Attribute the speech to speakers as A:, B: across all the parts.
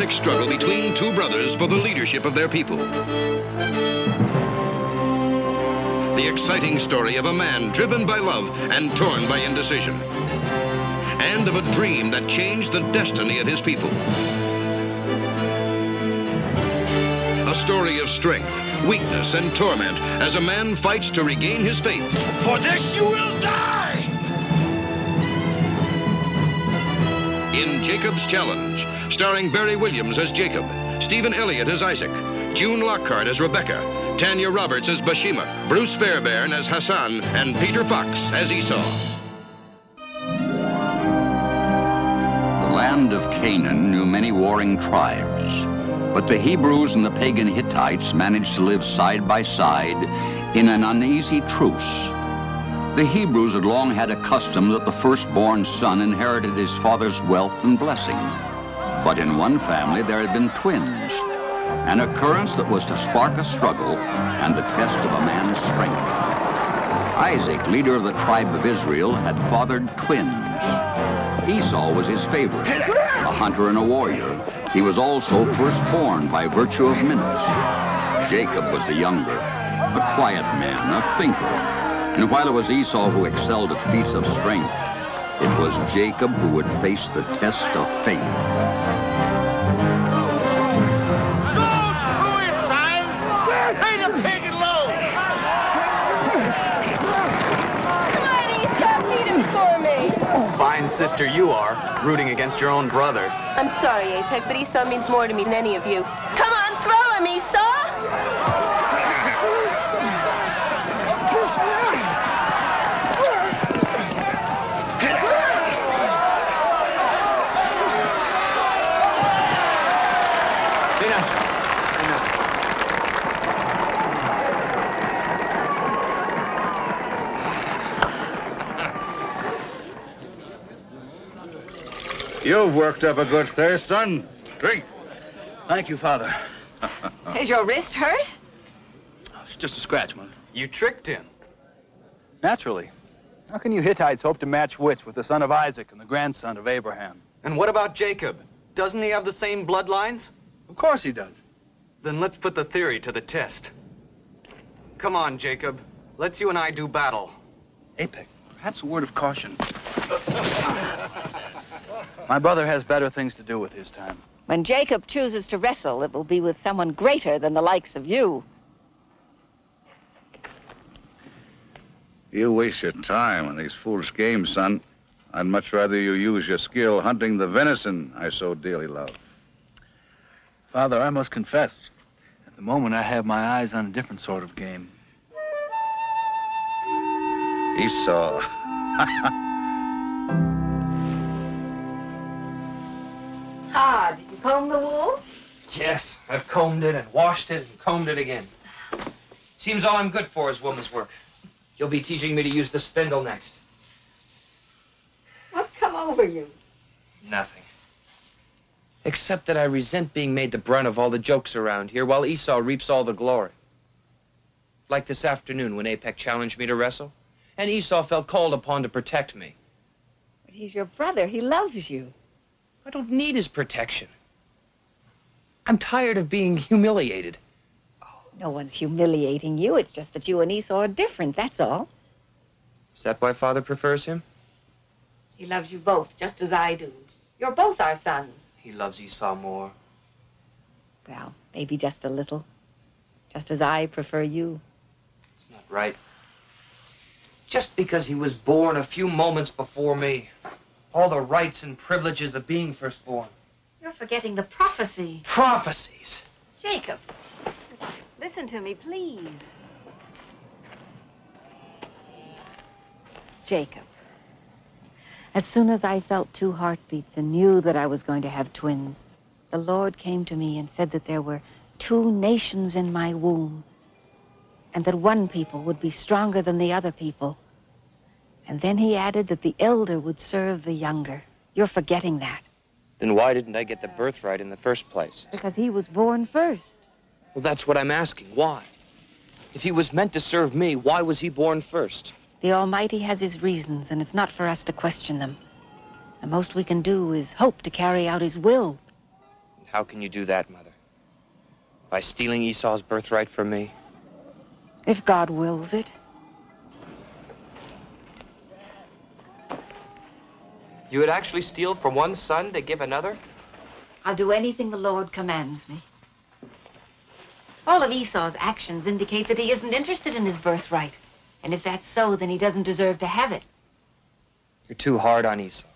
A: dramatic struggle between two brothers for the leadership of their people. The exciting story of a man driven by love and torn by indecision, and of a dream that changed the destiny of his people. A story of strength, weakness, and torment as a man fights to regain his faith.
B: For this you will die!
A: In Jacob's Challenge, starring Barry Williams as Jacob, Stephen Elliott as Isaac, June Lockhart as Rebecca, Tanya Roberts as Bashima, Bruce Fairbairn as Hassan, and Peter Fox as Esau.
C: The land of Canaan knew many warring tribes, but the Hebrews and the pagan Hittites managed to live side by side in an uneasy truce. The Hebrews had long had a custom that the firstborn son inherited his father's wealth and blessing. But in one family there had been twins, an occurrence that was to spark a struggle and the test of a man's strength. Isaac, leader of the tribe of Israel, had fathered twins. Esau was his favorite, a hunter and a warrior. He was also firstborn by virtue of minutes. Jacob was the younger, a quiet man, a thinker. And while it was Esau who excelled at feats of strength, it was Jacob who would face the test of faith.
B: Don't do it, son! Pay the pig and load!
D: Come on, Esau, beat him for me.
E: Fine sister you are, rooting against your own brother.
D: I'm sorry, Apec, but Esau means more to me than any of you. Come on, throw him, Esau!
F: You've worked up a good thirst, son. Drink.
G: Thank you, Father.
D: Is your wrist hurt?
G: It's just a scratch, Mother.
E: You tricked him.
G: Naturally. How can you Hittites hope to match wits with the son of Isaac and the grandson of Abraham?
E: And what about Jacob? Doesn't he have the same bloodlines?
G: Of course he does.
E: Then let's put the theory to the test. Come on, Jacob. Let's you and I do battle.
G: Apec, perhaps a word of caution. My brother has better things to do with his time.
H: When Jacob chooses to wrestle, it will be with someone greater than the likes of you.
F: You waste your time on these foolish games, son. I'd much rather you use your skill hunting the venison I so dearly love.
G: Father, I must confess, at the moment I have my eyes on a different sort of game.
F: Esau.
D: Ah, did you comb the wool?
I: Yes, I've combed it and washed it and combed it again. Seems all I'm good for is woman's work. You'll be teaching me to use the spindle next.
D: What's come over you?
I: Nothing. Except that I resent being made the brunt of all the jokes around here while Esau reaps all the glory. Like this afternoon when Apec challenged me to wrestle, and Esau felt called upon to protect me.
H: But he's your brother. He loves you.
I: I don't need his protection. I'm tired of being humiliated.
H: No one's humiliating you. It's just that you and Esau are different, that's all.
I: Is that why Father prefers him?
D: He loves you both, just as I do. You're both our sons.
I: He loves Esau more.
H: Well, maybe just a little. Just as I prefer you.
I: It's not right. Just because he was born a few moments before me. All the rights and privileges of being firstborn.
D: You're forgetting the prophecy.
I: Prophecies.
D: Jacob, listen to me, please.
H: Jacob, as soon as I felt 2 heartbeats and knew that I was going to have twins, the Lord came to me and said that there were 2 nations in my womb, and that one people would be stronger than the other people. And then he added that the elder would serve the younger. You're forgetting that.
I: Then why didn't I get the birthright in the first place?
H: Because he was born first.
I: Well, that's what I'm asking. Why? If he was meant to serve me, why was he born first?
H: The Almighty has his reasons, and it's not for us to question them. The most we can do is hope to carry out his will.
I: How can you do that, Mother? By stealing Esau's birthright from me?
H: If God wills it.
I: You would actually steal from one son to give another?
H: I'll do anything the Lord commands me. All of Esau's actions indicate that he isn't interested in his birthright. And if that's so, then he doesn't deserve to have it.
I: You're too hard on Esau.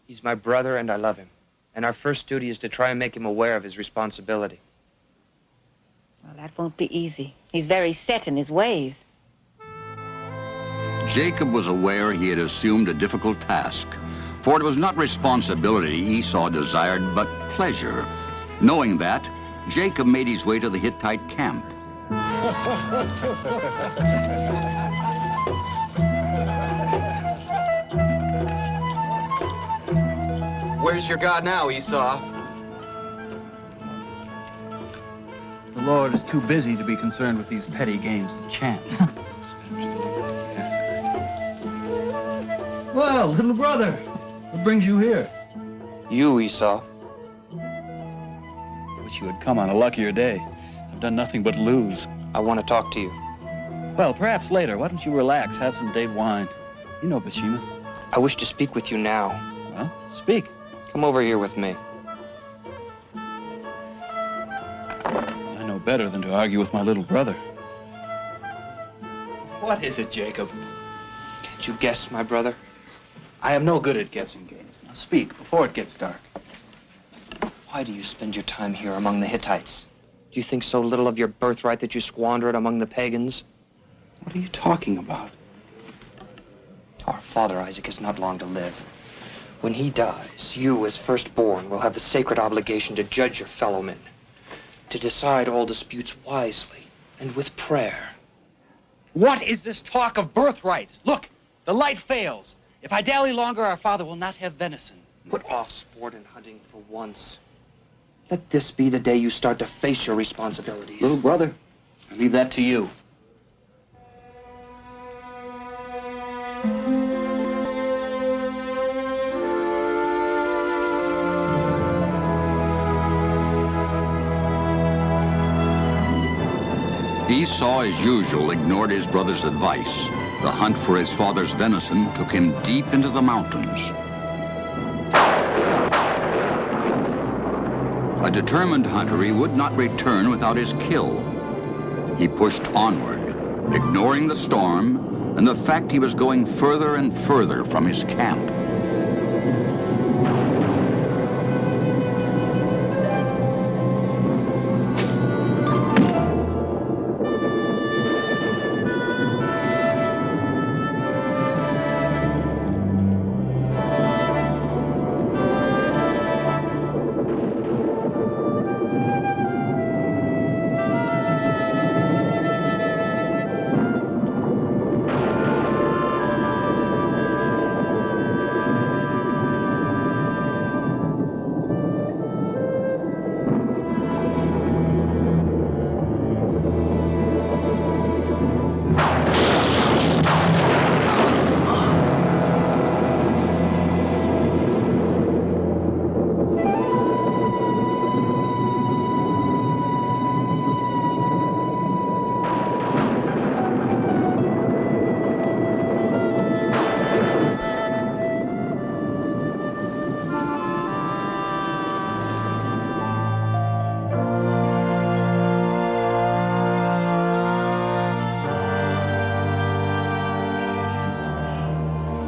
I: He's my brother and I love him. And our first duty is to try and make him aware of his responsibility.
H: Well, that won't be easy. He's very set in his ways.
C: Jacob was aware he had assumed a difficult task, for it was not responsibility Esau desired, but pleasure. Knowing that, Jacob made his way to the Hittite camp.
E: Where's your God now, Esau?
G: The Lord is too busy to be concerned with these petty games and chance. Well, little brother, what brings you here?
I: You, Esau.
G: Wish you had come on a luckier day. I've done nothing but lose.
I: I want to talk to you.
G: Well, perhaps later. Why don't you relax, have some date wine? You know Bashima.
I: I wish to speak with you now.
G: Well, speak.
I: Come over here with me.
G: I know better than to argue with my little brother. What is it, Jacob?
I: Can't you guess, my brother?
G: I am no good at guessing games. Now speak before it gets dark.
I: Why do you spend your time here among the Hittites? Do you think so little of your birthright that you squander it among the pagans?
G: What are you talking about?
I: Our father Isaac is not long to live. When he dies, you, as firstborn, will have the sacred obligation to judge your fellow men, to decide all disputes wisely and with prayer.
G: What is this talk of birthrights? Look, the light fails. If I dally longer, our father will not have venison.
I: Put off sport and hunting for once. Let this be the day you start to face your responsibilities.
G: Little brother, I leave that to you.
C: Esau, as usual, ignored his brother's advice. The hunt for his father's venison took him deep into the mountains. A determined hunter, he would not return without his kill. He pushed onward, ignoring the storm and the fact he was going further and further from his camp.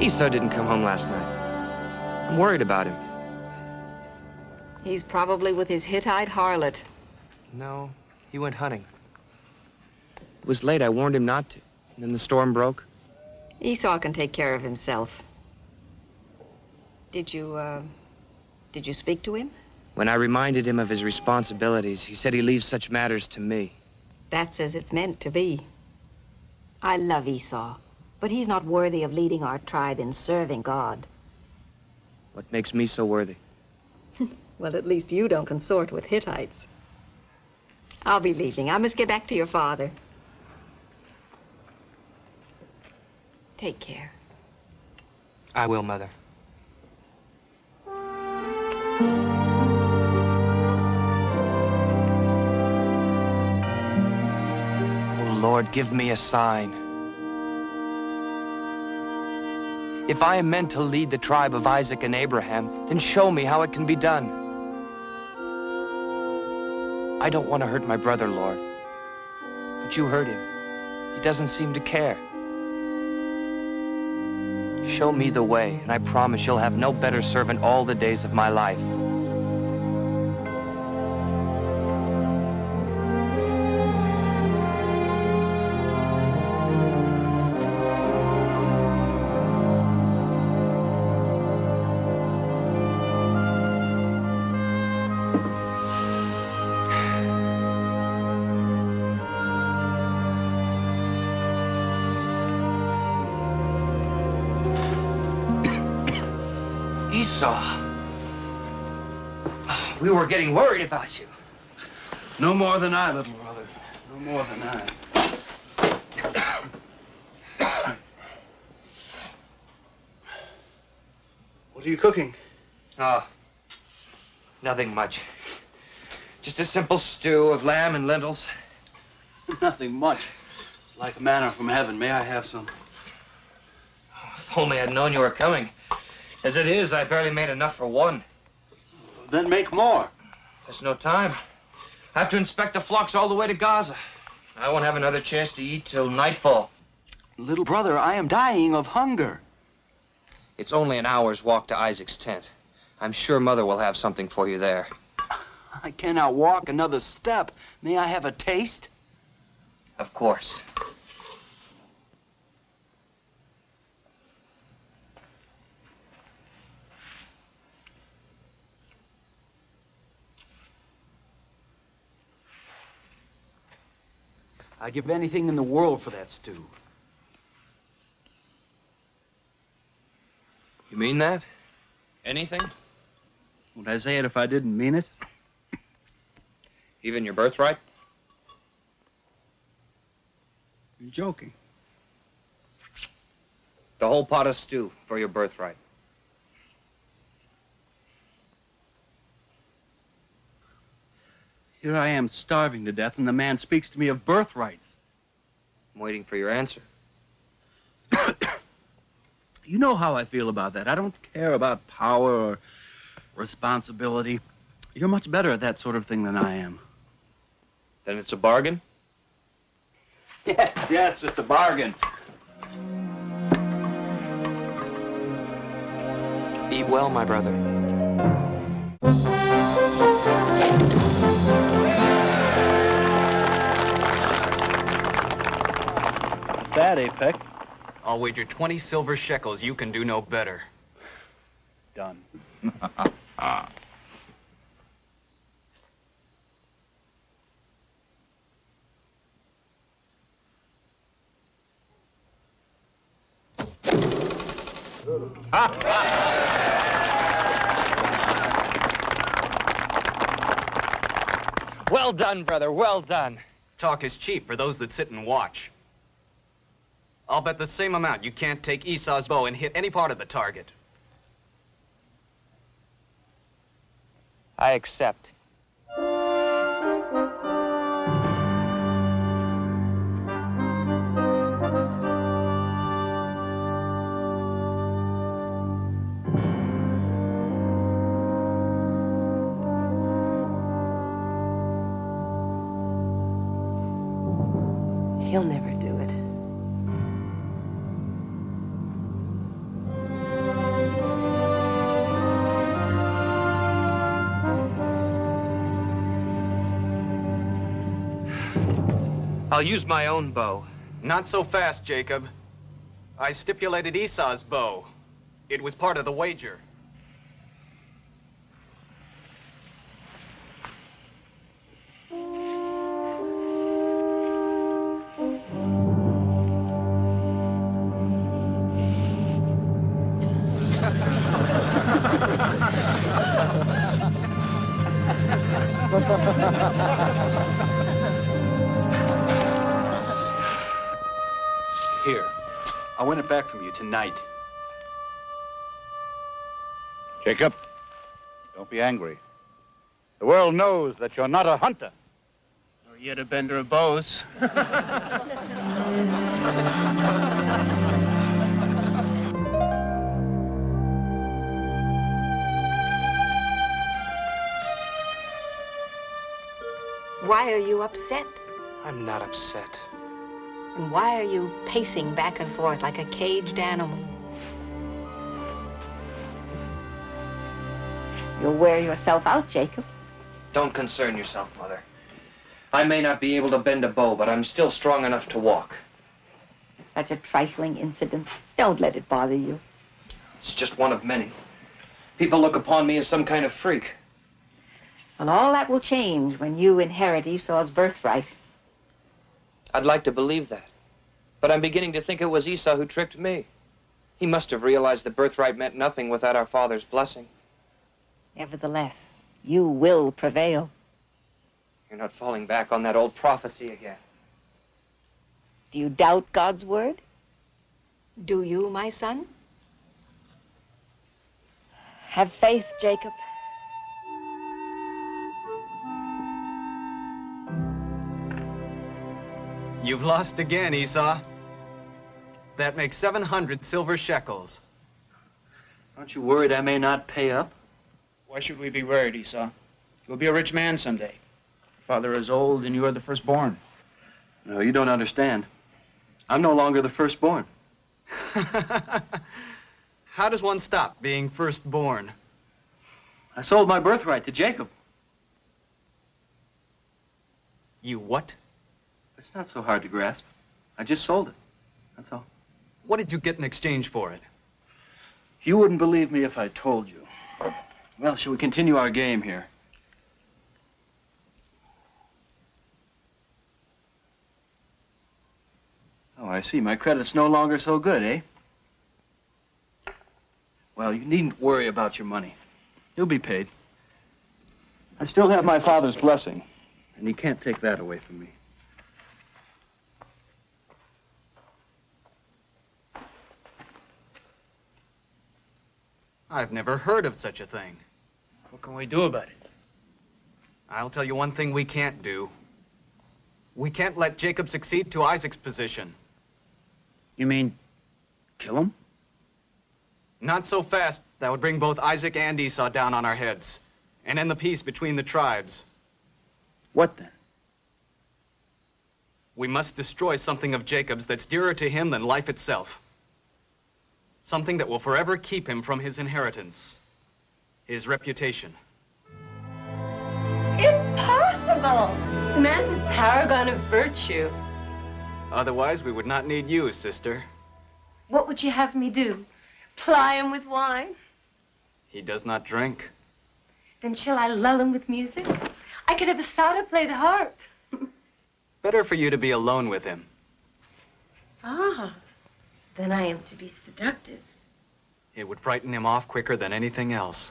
I: Esau didn't come home last night. I'm worried about him.
H: He's probably with his Hittite harlot.
I: No, he went hunting. It was late. I warned him not to. And then the storm broke.
H: Esau can take care of himself. Did you speak to him?
I: When I reminded him of his responsibilities, he said he leaves such matters to me.
H: That's as it's meant to be. I love Esau, but he's not worthy of leading our tribe in serving God.
I: What makes me so worthy?
H: Well, at least you don't consort with Hittites. I'll be leaving. I must get back to your father. Take care.
I: I will, Mother. give me a sign. If I am meant to lead the tribe of Isaac and Abraham, then show me how it can be done. I don't want to hurt my brother, Lord. But you hurt him. He doesn't seem to care. Show me the way, and I promise you'll have no better servant all the days of my life. Esau. We were getting worried about you.
J: No more than I, little brother. No more than I. What are you cooking?
I: Oh, nothing much. Just a simple stew of lamb and lentils.
J: Nothing much. It's like manna from heaven. May I have some?
I: If only I'd known you were coming. As it is, I barely made enough for one.
J: Then make more.
I: There's no time. I have to inspect the flocks all the way to Gaza. I won't have another chance to eat till nightfall.
J: Little brother, I am dying of hunger.
I: It's only an hour's walk to Isaac's tent. I'm sure Mother will have something for you there.
J: I cannot walk another step. May I have a taste?
I: Of course.
J: I'd give anything in the world for that stew.
I: You mean that? Anything?
J: Would I say it if I didn't mean it?
I: Even your birthright?
J: You're joking.
I: The whole pot of stew for your birthright.
J: Here I am starving to death, and the man speaks to me of birthrights.
I: I'm waiting for your answer.
J: You know how I feel about that. I don't care about power or responsibility. You're much better at that sort of thing than I am.
I: Then it's a bargain?
J: Yes, it's a bargain.
I: Eat well, my brother.
J: That, Apec.
E: I'll wager 20 silver shekels you can do no better.
J: Done.
I: Well done, brother, well done.
E: Talk is cheap for those that sit and watch. I'll bet the same amount you can't take Esau's bow and hit any part of the target.
I: I accept.
D: He'll never do it.
I: I'll use my own bow.
E: Not so fast, Jacob. I stipulated Esau's bow. It was part of the wager.
J: Here. I'll win it back from you tonight.
F: Jacob, don't be angry. The world knows that you're not a hunter.
J: No,
K: Yet a bender of bows.
H: Why are you upset?
I: I'm not upset.
H: And why are you pacing back and forth like a caged animal? You'll wear yourself out, Jacob.
I: Don't concern yourself, Mother. I may not be able to bend a bow, but I'm still strong enough to walk.
H: Such a trifling incident. Don't let it bother you.
I: It's just one of many. People look upon me as some kind of freak.
H: Well, all that will change when you inherit Esau's birthright.
I: I'd like to believe that. But I'm beginning to think it was Esau who tricked me. He must have realized the birthright meant nothing without our father's blessing.
H: Nevertheless, you will prevail.
I: You're not falling back on that old prophecy again.
H: Do you doubt God's word? Do you, my son? Have faith, Jacob.
E: You've lost again, Esau. That makes 700 silver shekels.
J: Aren't you worried I may not pay up?
G: Why should we be worried, Esau? You'll be a rich man someday. Your father is old and you are the firstborn.
J: No, you don't understand. I'm no longer the firstborn.
E: How does one stop being firstborn?
J: I sold my birthright to Jacob.
E: You what?
J: It's not so hard to grasp. I just sold it. That's all.
E: What did you get in exchange for it?
J: You wouldn't believe me if I told you. Well, shall we continue our game here? Oh, I see. My credit's no longer so good, eh? Well, you needn't worry about your money. You'll be paid. I still have my father's blessing, and he can't take that away from me.
E: I've never heard of such a thing.
G: What can we do about it?
E: I'll tell you one thing we can't do. We can't let Jacob succeed to Isaac's position.
G: You mean kill him?
E: Not so fast. That would bring both Isaac and Esau down on our heads and end the peace between the tribes.
G: What then?
E: We must destroy something of Jacob's that's dearer to him than life itself. Something that will forever keep him from his inheritance. His reputation.
D: Impossible! The man's a paragon of virtue.
E: Otherwise, we would not need you, sister.
D: What would you have me do? Ply him with wine?
E: He does not drink.
D: Then shall I lull him with music? I could have a Sada play the harp.
E: Better for you to be alone with him.
D: Ah, then I am to be seductive.
E: It would frighten him off quicker than anything else.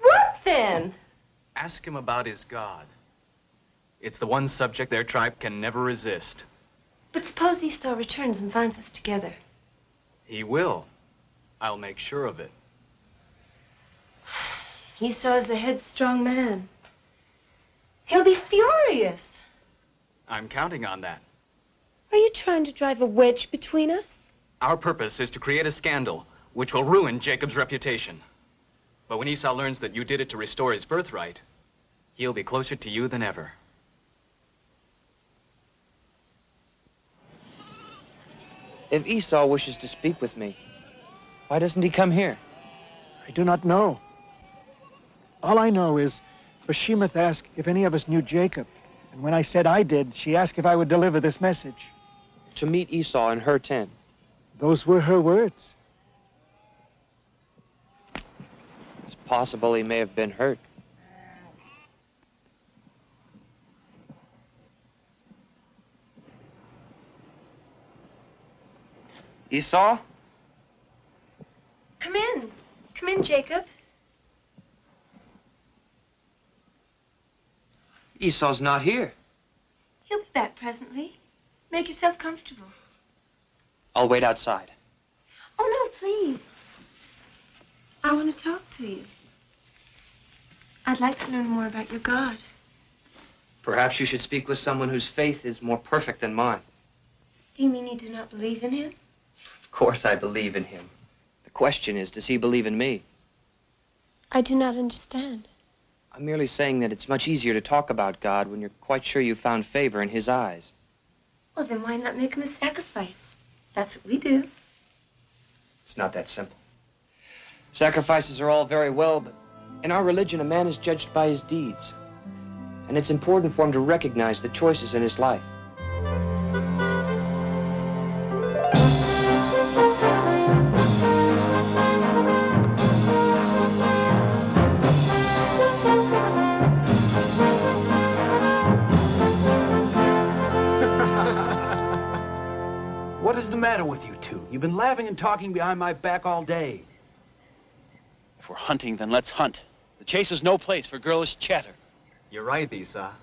D: What then?
E: Ask him about his God. It's the one subject their tribe can never resist.
D: But suppose Esau returns and finds us together.
E: He will. I'll make sure of it.
D: Esau's a headstrong man. He'll be furious.
E: I'm counting on that.
D: Are you trying to drive a wedge between us?
E: Our purpose is to create a scandal which will ruin Jacob's reputation. But when Esau learns that you did it to restore his birthright, he'll be closer to you than ever.
I: If Esau wishes to speak with me, why doesn't he come here?
L: I do not know. All I know is Bashemath asked if any of us knew Jacob. And when I said I did, she asked if I would deliver this message.
I: To meet Esau in her tent.
L: Those were her words.
I: It's possible he may have been hurt.
G: Esau?
D: Come in. Come in, Jacob.
I: Esau's not here.
D: He'll be back presently. Make yourself comfortable.
I: I'll wait outside.
D: Oh, no, please. I want to talk to you. I'd like to learn more about your God.
I: Perhaps you should speak with someone whose faith is more perfect than mine.
D: Do you mean you do not believe in him?
I: Of course I believe in him. The question is, does he believe in me?
D: I do not understand.
I: I'm merely saying that it's much easier to talk about God when you're quite sure you've found favor in his eyes.
D: Well, then why not make him a sacrifice? That's what we do.
I: It's not that simple. Sacrifices are all very well, but in our religion, a man is judged by his deeds. And it's important for him to recognize the choices in his life.
J: What is the matter with you two? You've been laughing and talking behind my back all day. If we're hunting, then let's hunt. The chase is no place for girlish chatter.
E: You're right, Esau.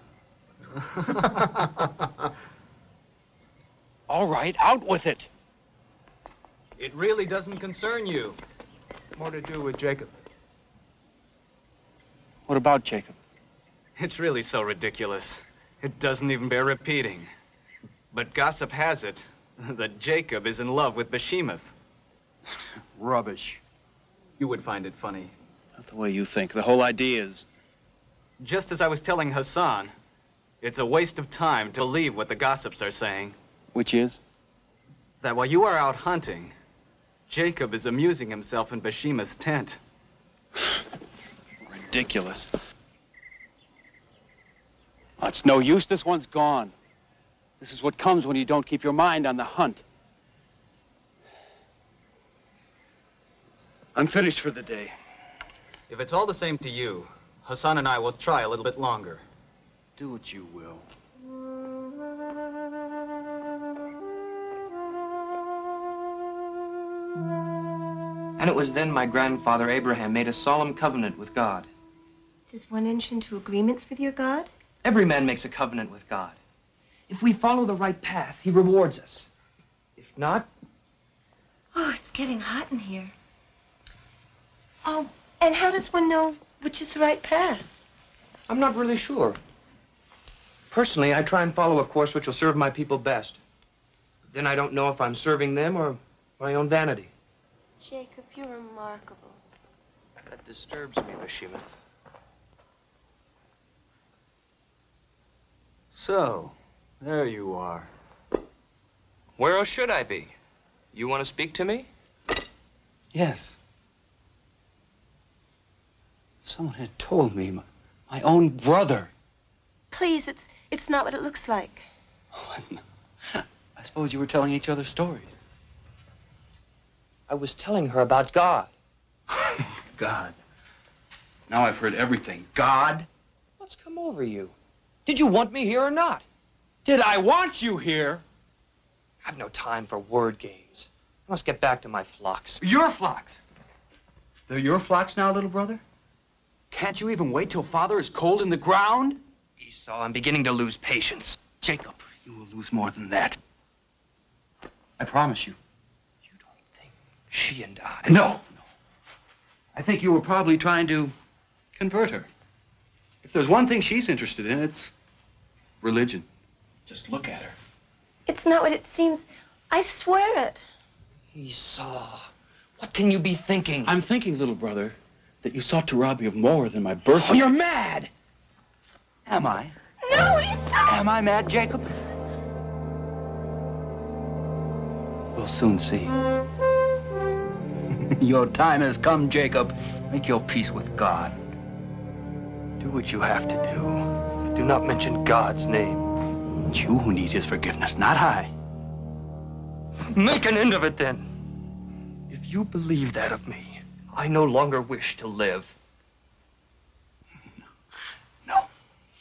J: All right, out with it.
E: It really doesn't concern you. More to do with Jacob.
J: What about Jacob?
E: It's really so ridiculous. It doesn't even bear repeating. But gossip has it that Jacob is in love with Bashemoth.
J: Rubbish.
E: You would find it funny.
J: Not the way you think. The whole idea is...
E: Just as I was telling Hassan, it's a waste of time to believe what the gossips are saying.
J: Which is?
E: That while you are out hunting, Jacob is amusing himself in Bashemoth's tent.
J: Ridiculous. Oh, it's no use. This one's gone. This is what comes when you don't keep your mind on the hunt. I'm finished for the day.
E: If it's all the same to you, Hassan and I will try a little bit longer.
J: Do what you will.
I: And it was then my grandfather Abraham made a solemn covenant with God.
D: Does one enter into agreements with your God?
I: Every man makes a covenant with God. If we follow the right path, he rewards us. If not...
D: Oh, it's getting hot in here. Oh, and how does one know which is the right path?
I: I'm not really sure. Personally, I try and follow a course which will serve my people best. But then I don't know if I'm serving them or my own vanity.
D: Jacob, you're remarkable.
I: That disturbs me, Bashemoth.
J: So, there you are.
I: Where else should I be? You want to speak to me?
J: Yes. Someone had told me, my own brother.
D: Please, it's not what it looks like.
J: Oh, I suppose you were telling each other stories.
I: I was telling her about God.
J: God. Now I've heard everything. God?
I: What's come over you? Did you want me here or not?
J: Did I want you here?
I: I've no time for word games. I must get back to my flocks.
J: Your flocks? They're your flocks now, little brother? Can't you even wait till Father is cold in the ground?
I: Esau, I'm beginning to lose patience.
J: Jacob, you will lose more than that. I promise you.
I: You don't think she and I...
J: No. I think you were probably trying to convert her. If there's one thing she's interested in, it's religion. Just look at her.
D: It's not what it seems. I swear it.
I: Esau, what can you be thinking?
J: I'm thinking, little brother, that you sought to rob me of more than my birthright.
I: Oh, you're mad!
J: Am I?
D: No, Esau!
J: Am I mad, Jacob? We'll soon see. Your time has come, Jacob. Make your peace with God. Do what you have to do.
I: Do not mention God's name.
J: It's you who need his forgiveness, not I.
I: Make an end of it, then.
J: If you believe that of me,
I: I no longer wish to live.
J: No,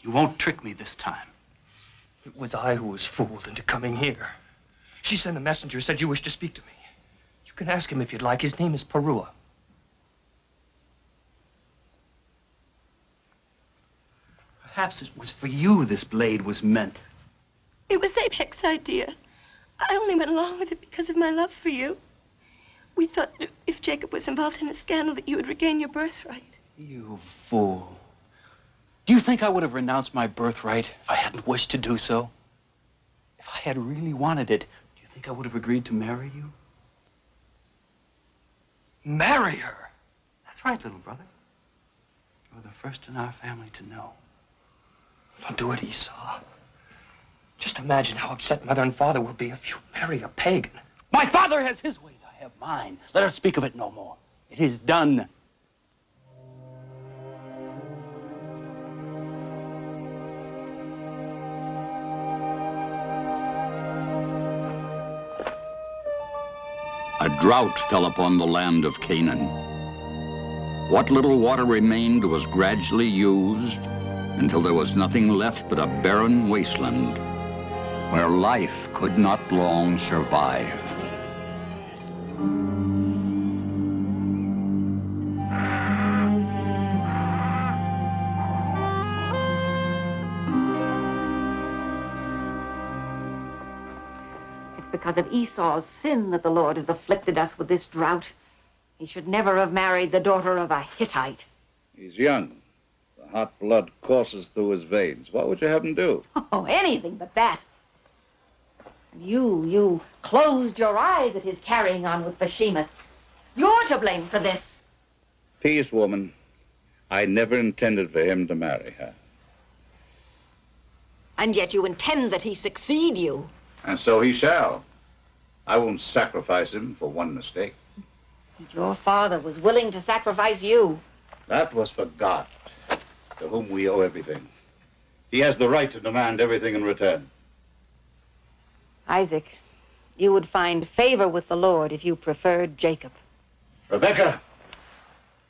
J: you won't trick me this time.
I: It was I who was fooled into coming here. She sent a messenger, said you wished to speak to me. You can ask him if you'd like. His name is Perua.
J: Perhaps it was for you this blade was meant.
D: It was Apex's idea. I only went along with it because of my love for you. We thought if Jacob was involved in a scandal that you would regain your birthright.
J: You fool. Do you think I would have renounced my birthright if I hadn't wished to do so? If I had really wanted it, do you think I would have agreed to marry you? Marry her? That's right, little brother. You're the first in our family to know.
I: Don't do it, Esau. Just imagine how upset Mother and Father will be if you marry a pagan.
J: My father has his ways, I have mine. Let us speak of it no more. It is done.
C: A drought fell upon the land of Canaan. What little water remained was gradually used until there was nothing left but a barren wasteland where life could not long survive.
H: It's because of Esau's sin that the Lord has afflicted us with this drought. He should never have married the daughter of a Hittite.
F: He's young. The hot blood courses through his veins. What would you have him do?
H: Oh, anything but that. You closed your eyes at his carrying on with Behemoth. You're to blame for this.
F: Peace, woman. I never intended for him to marry her.
H: And yet you intend that he succeed you.
F: And so he shall. I won't sacrifice him for one mistake.
H: And your father was willing to sacrifice you.
F: That was for God, to whom we owe everything. He has the right to demand everything in return.
H: Isaac, you would find favor with the Lord if you preferred Jacob.
F: Rebecca,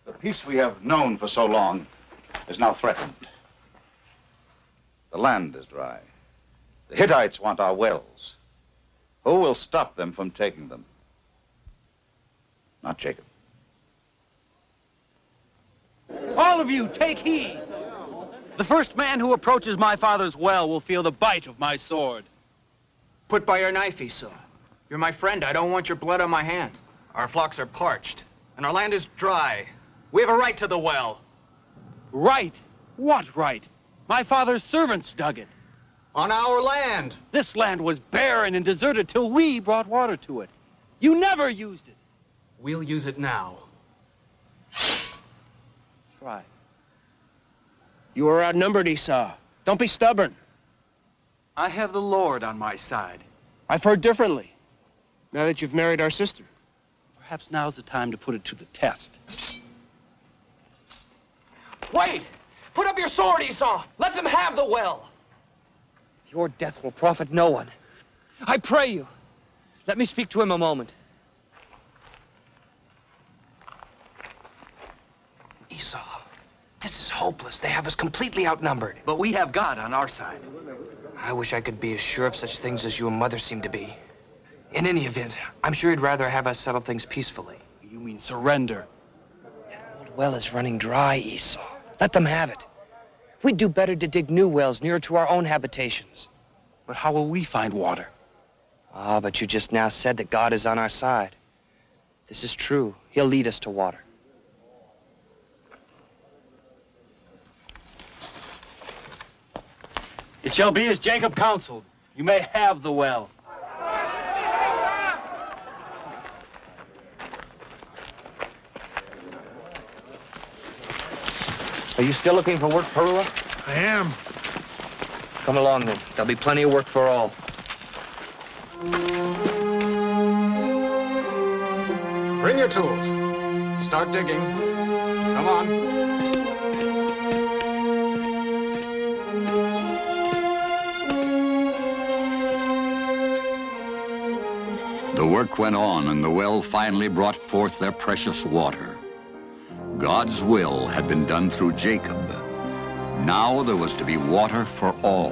F: the peace we have known for so long is now threatened. The land is dry. The Hittites want our wells. Who will stop them from taking them? Not Jacob.
J: All of you, take heed. The first man who approaches my father's well will feel the bite of my sword.
E: Put by your knife, Esau. You're my friend. I don't want your blood on my hand. Our flocks are parched, and our land is dry. We have a right to the well.
J: Right? What right? My father's servants dug it.
E: On our land.
J: This land was barren and deserted till we brought water to it. You never used it.
E: We'll use it now.
J: Try.
I: You are outnumbered, Esau. Don't be stubborn.
J: I have the Lord on my side.
I: I've heard differently, now that you've married our sister.
J: Perhaps now's the time to put it to the test.
I: Wait! Put up your sword, Esau! Let them have the well! Your death will profit no one. I pray you, let me speak to him a moment. Esau, this is hopeless. They have us completely outnumbered.
J: But we have God on our side.
I: I wish I could be as sure of such things as you and Mother seem to be. In any event, I'm sure you'd rather have us settle things peacefully.
J: You mean surrender?
I: That old well is running dry, Esau. Let them have it. We'd do better to dig new wells nearer to our own habitations.
J: But how will we find water?
I: Ah, but you just now said that God is on our side. This is true. He'll lead us to water.
J: It shall be as Jacob counseled. You may have the well.
I: Are you still looking for work, Perua?
L: I am.
I: Come along, then. There'll be plenty of work for all.
E: Bring your tools. Start digging. Come on.
C: The work went on, and the well finally brought forth their precious water. God's will had been done through Jacob. Now there was to be water for all.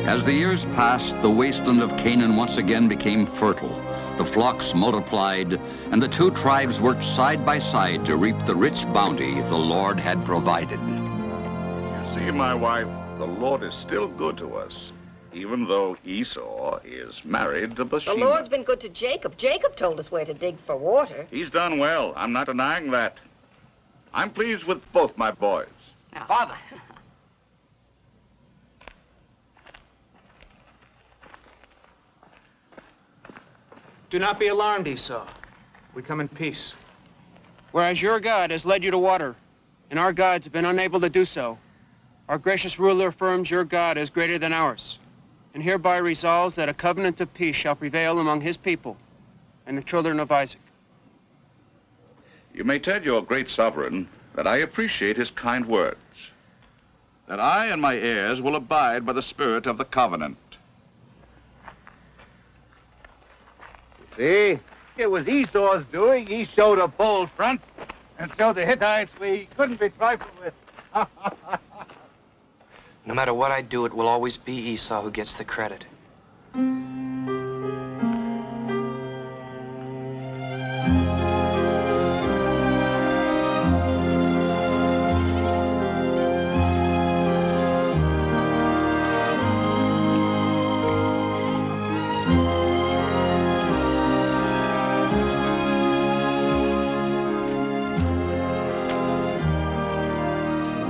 C: As the years passed, the wasteland of Canaan once again became fertile. The flocks multiplied, and the two tribes worked side by side to reap the rich bounty the Lord had provided.
F: You see, my wife, the Lord is still good to us, even though Esau is married to
H: The
F: Behemoth.
H: Lord's been good to Jacob. Jacob told us where to dig for water.
F: He's done well. I'm not denying that. I'm pleased with both my boys.
D: Now,
J: Father.
K: Do not be alarmed, Esau. We come in peace.
M: Whereas your God has led you to water, and our gods have been unable to do so, our gracious ruler affirms your God is greater than ours, and hereby resolves that a covenant of peace shall prevail among his people and the children of Isaac.
F: You may tell your great sovereign that I appreciate his kind words, that I and my heirs will abide by the spirit of the covenant.
N: See, it was Esau's doing. He showed a bold front and showed the Hittites we couldn't be trifled with.
O: No matter what I do, it will always be Esau who gets the credit.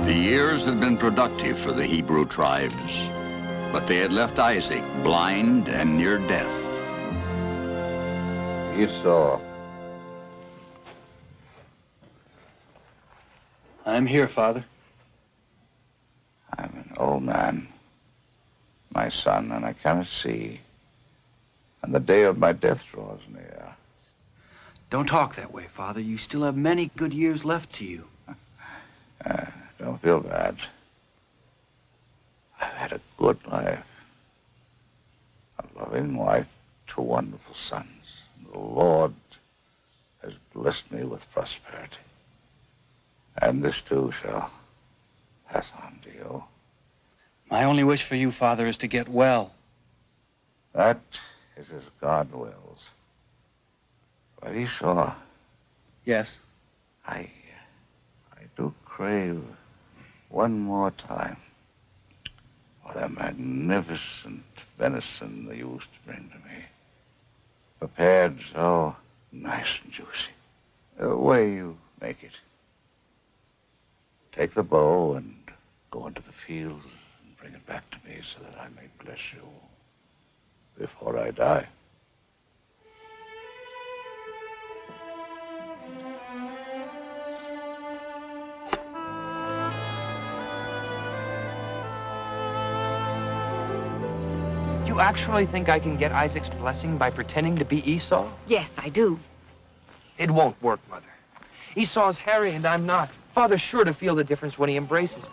C: The years had been productive for the Hebrew tribes, but they had left Isaac blind and near death.
F: Esau.
J: I'm here, Father.
F: I'm an old man, my son, and I cannot see. And the day of my death draws near.
J: Don't talk that way, Father. You still have many good years left to you.
F: Don't feel bad. I've had a good life. A loving wife, 2 wonderful sons. And the Lord has blessed me with prosperity. And this too shall pass on to you.
M: My only wish for you, Father, is to get well.
F: That is as God wills. But Esau,
M: Yes.
F: I do crave one more time for that magnificent venison they used to bring to me. Prepared so nice and juicy. The way you make it. Take the bow and go into the fields and bring it back to me so that I may bless you before I die.
O: You actually think I can get Isaac's blessing by pretending to be Esau?
H: Yes, I do.
O: It won't work, Mother. Esau's hairy and I'm not. Father's sure to feel the difference when he embraces me.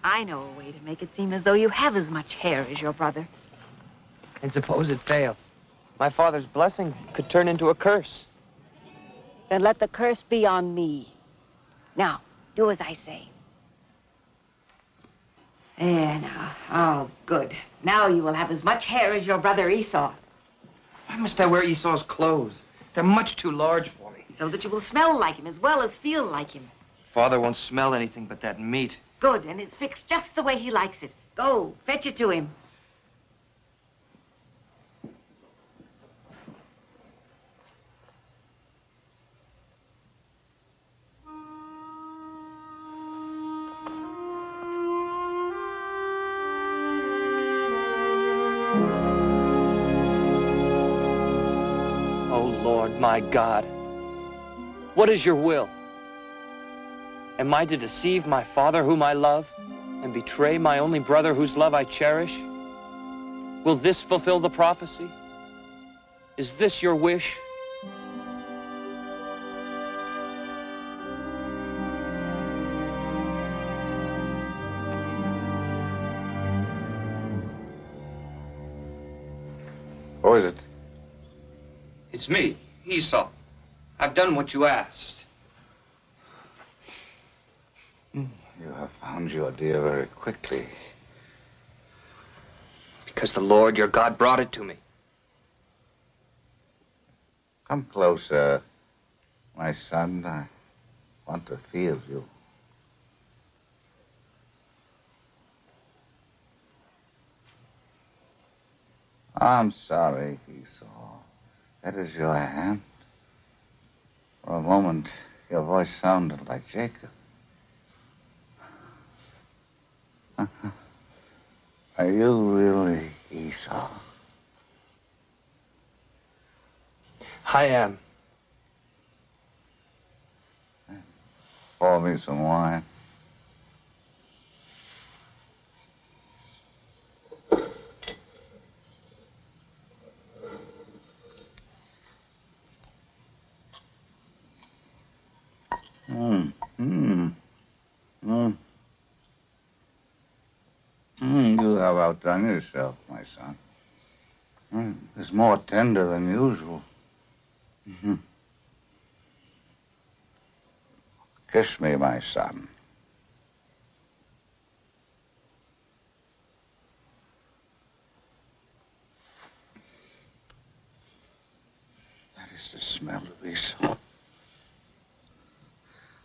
H: I know a way to make it seem as though you have as much hair as your brother.
O: And suppose it fails. My father's blessing could turn into a curse.
H: Then let the curse be on me. Now, do as I say. There now. Oh, good. Now you will have as much hair as your brother Esau.
O: Why must I wear Esau's clothes? They're much too large for me.
H: So that you will smell like him as well as feel like him.
O: Father won't smell anything but that meat.
H: Good, and it's fixed just the way he likes it. Go, fetch it to him.
O: Oh, Lord, my God. What is your will? Am I to deceive my father whom I love and betray my only brother whose love I cherish? Will this fulfill the prophecy? Is this your wish?
F: Who is it?
O: It's me, Esau. I've done what you asked.
F: You have found your dear very quickly.
O: Because the Lord your God brought it to me.
F: Come closer, my son. I want to feel you. I'm sorry, Esau. That is your hand. For a moment, Your voice sounded like Jacob. Are you really Esau?
O: I am.
F: Pour me some wine. You have outdone yourself, my son. It's more tender than usual. Kiss me, my son. That is the smell of Esau.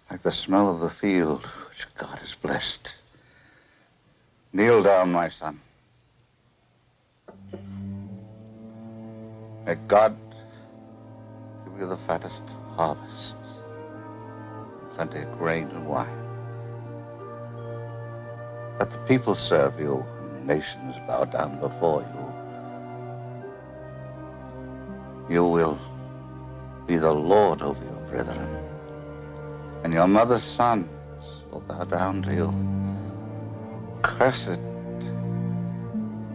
F: Like the smell of the field which God has blessed. Kneel down, my son. May God give you the fattest harvests, plenty of grain and wine. Let the people serve you and the nations bow down before you. You will be the Lord over your brethren, and your mother's sons will bow down to you. Cursed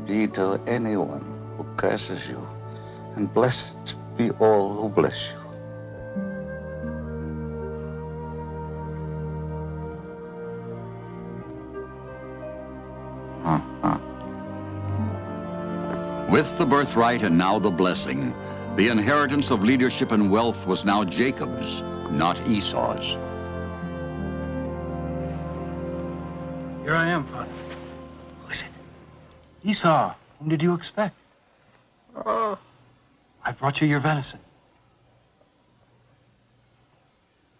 F: be to anyone who curses you, and blessed be all who bless you.
C: With the birthright and now the blessing, the inheritance of leadership and wealth was now Jacob's, not Esau's.
J: Here I am, Father. Who is it? Esau. Whom did you expect?
F: Oh.
J: I brought you your venison.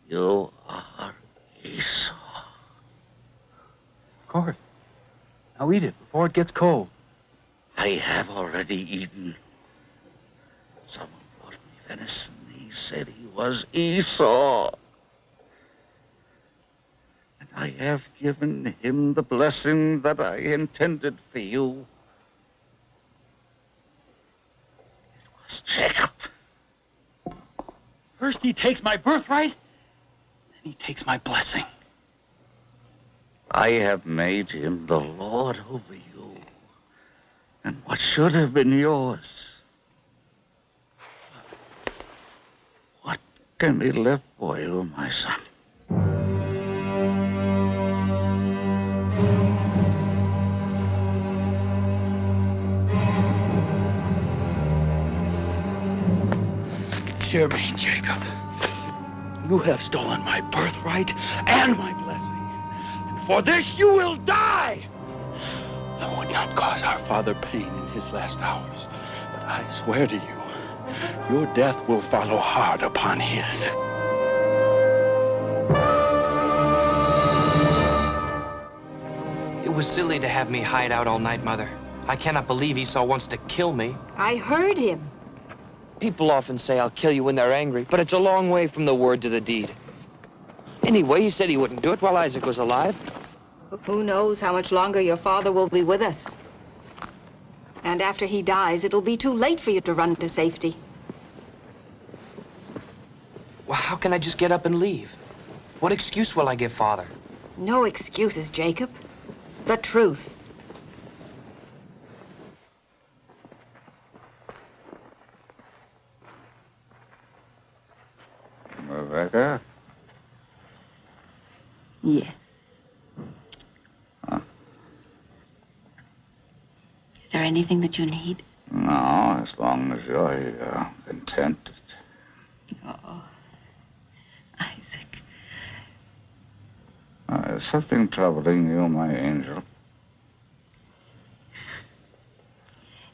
F: You are Esau.
J: Of course. Now eat it before it gets cold.
F: I have already eaten. Someone brought me venison. He said he was Esau. And I have given him the blessing that I intended for you. It was Jacob.
J: First he takes my birthright, then he takes my blessing.
F: I have made him the Lord over you. And what should have been yours? What can be left for you, my son?
J: Hear me, Jacob. You have stolen my birthright and my blessing. And for this you will die. I would not cause our father pain in his last hours, but I swear to you, your death will follow hard upon his.
O: It was silly to have me hide out all night, Mother. I cannot believe Esau wants to kill me.
H: I heard him.
O: People often say I'll kill you when they're angry, but it's a long way from the word to the deed. Anyway, he said he wouldn't do it while Isaac was alive.
H: Who knows how much longer your father will be with us? And after he dies, it'll be too late for you to run to safety.
O: Well, how can I just get up and leave? What excuse will I give Father?
H: No excuses, Jacob. The truth.
F: Rebecca?
H: Yes.
F: Huh?
H: Is there anything that you need?
F: No, as long as you're content.
H: Oh, Isaac.
F: Is something troubling you, my angel?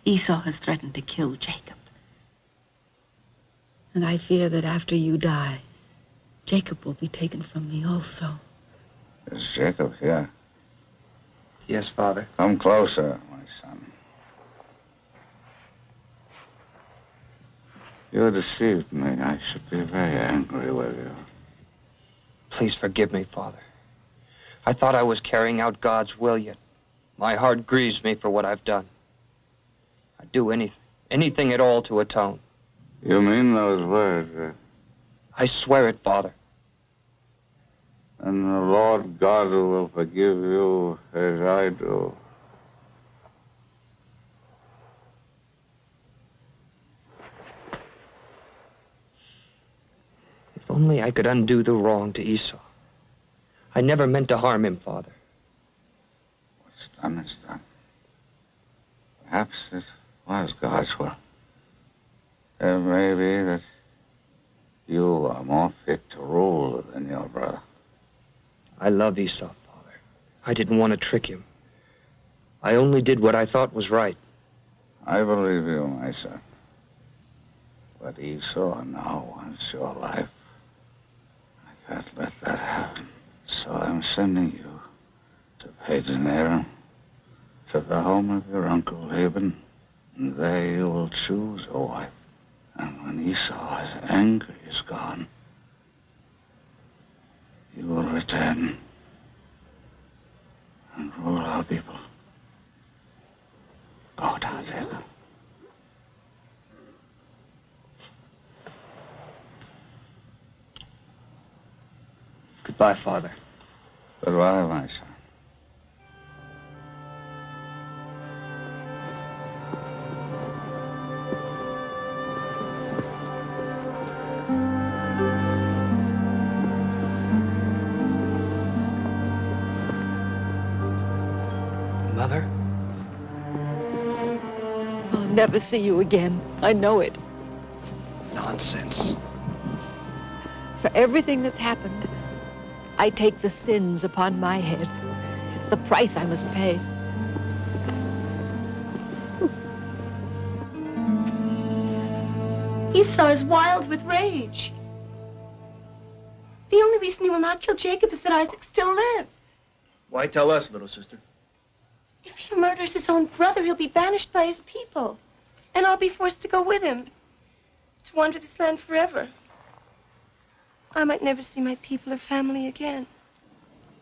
H: Esau has threatened to kill Jacob. And I fear that after you die, Jacob will be taken from me also.
F: Is Jacob here?
O: Yes, Father.
F: Come closer, my son. You deceived me. I should be very angry with you.
I: Please forgive me, Father. I thought I was carrying out God's will, yet my heart grieves me for what I've done. I'd do anything at all to atone.
N: You mean those words?
I: I swear it, Father.
N: And the Lord God will forgive you as I do.
I: If only I could undo the wrong to Esau. I never meant to harm him, Father.
N: What's done is done. Perhaps it was God's will. It may be that you are more fit to rule than your brother.
I: I love Esau, Father. I didn't want to trick him. I only did what I thought was right.
N: I believe you, my son. But Esau now wants your life. I can't let that happen. So I'm sending you to Pagan Aram, to the home of your uncle Laban, and there you will choose a wife. And when Esau's anger is gone, you will return and rule our people. Go down, Jacob.
I: Goodbye, Father.
N: Goodbye, my son.
I: Mother?
H: I'll never see you again. I know it.
I: Nonsense.
H: For everything that's happened, I take the sins upon my head. It's the price I must pay.
D: Esau is wild with rage. The only reason he will not kill Jacob is that Isaac still lives.
J: Why tell us, little sister?
D: If he murders his own brother, he'll be banished by his people. And I'll be forced to go with him, to wander this land forever. I might never see my people or family again.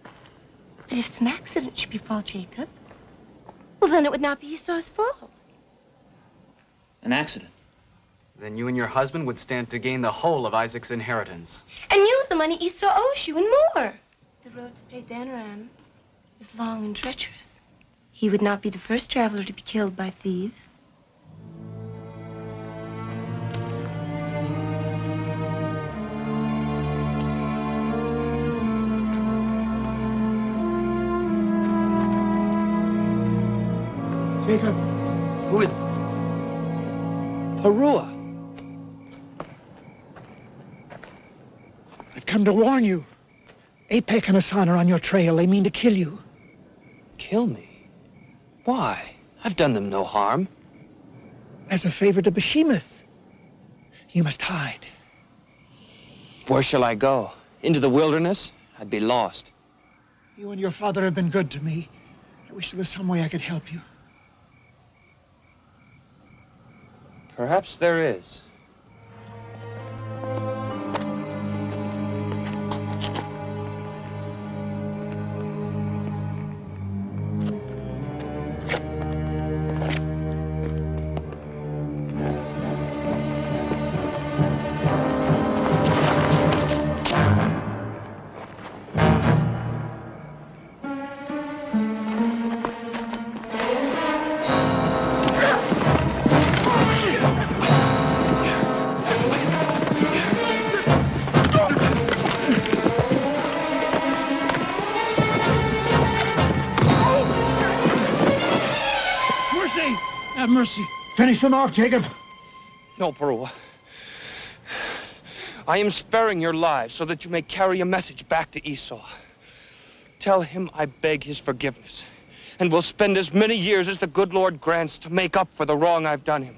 D: But if some accident should befall Jacob, well, then it would not be Esau's fault.
E: An accident? Then you and your husband would stand to gain the whole of Isaac's inheritance.
D: And you, the money Esau owes you, and more. The road to Padan Aram is long and treacherous. He would not be the first traveler to be killed by thieves.
L: Jacob.
I: Who is... Perua.
L: I've come to warn you. Apec and Hassan are on your trail. They mean to kill you.
I: Kill me? Why? I've done them no harm.
L: As a favor to Behemoth. You must hide.
I: Where shall I go? Into the wilderness? I'd be lost.
L: You and your father have been good to me. I wish there was some way I could help you.
I: Perhaps there is.
L: Have mercy. Finish them off, Jacob.
I: No, Perua. I am sparing your lives so that you may carry a message back to Esau. Tell him I beg his forgiveness, and will spend as many years as the good Lord grants to make up for the wrong I've done him.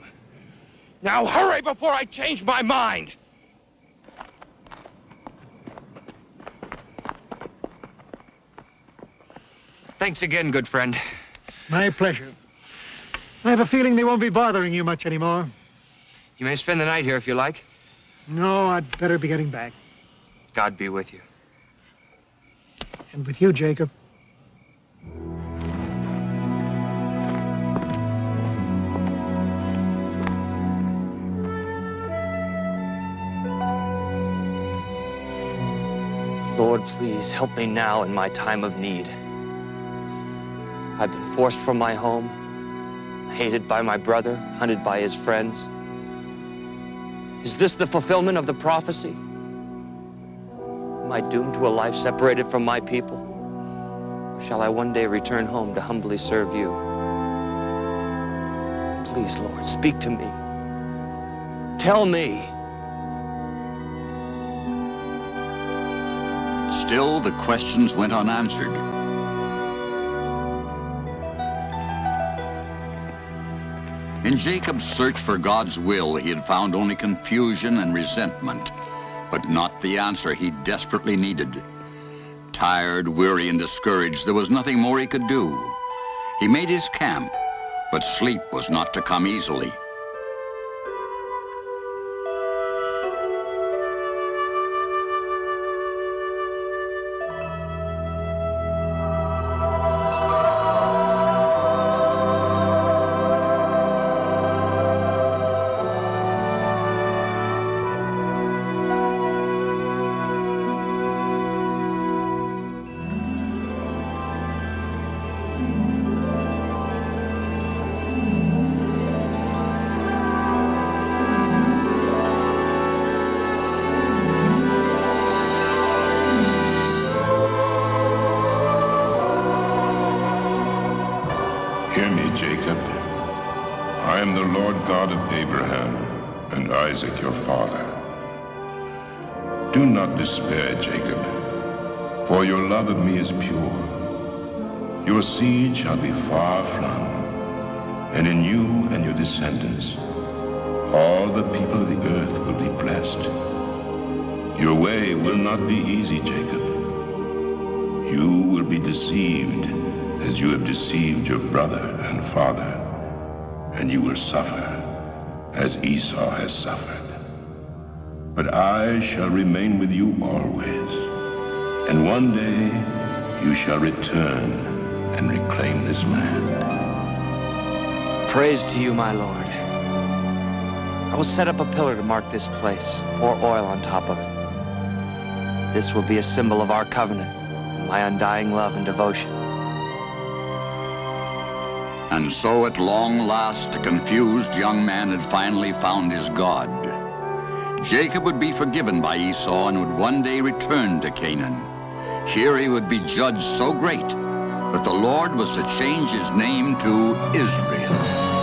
I: Now hurry before I change my mind! Thanks again, good friend.
L: My pleasure. I have a feeling they won't be bothering you much anymore.
I: You may spend the night here if you like.
L: No, I'd better be getting back.
I: God be with you.
L: And with you, Jacob.
O: Lord, please help me now in my time of need. I've been forced from my home, hated by my brother, hunted by his friends. Is this the fulfillment of the prophecy? Am I doomed to a life separated from my people? Or shall I one day return home to humbly serve you? Please, Lord, speak to me. Tell me.
C: Still, the questions went unanswered. In Jacob's search for God's will, he had found only confusion and resentment, but not the answer he desperately needed. Tired, weary, and discouraged, there was nothing more he could do. He made his camp, but sleep was not to come easily.
P: Hear me, Jacob. I am the Lord God of Abraham and Isaac your father. Do not despair, Jacob, for your love of me is pure. Your seed shall be far flung, and in you and your descendants all the people of the earth will be blessed. Your way will not be easy, Jacob. You will be deceived as you have deceived your brother and father, and you will suffer as Esau has suffered. But I shall remain with you always, and one day you shall return and reclaim this land.
O: Praise to you, my Lord. I will set up a pillar to mark this place, pour oil on top of it. This will be a symbol of our covenant, my undying love and devotion.
C: And so at long last, a confused young man had finally found his God. Jacob would be forgiven by Esau and would one day return to Canaan. Here he would be judged so great that the Lord was to change his name to Israel.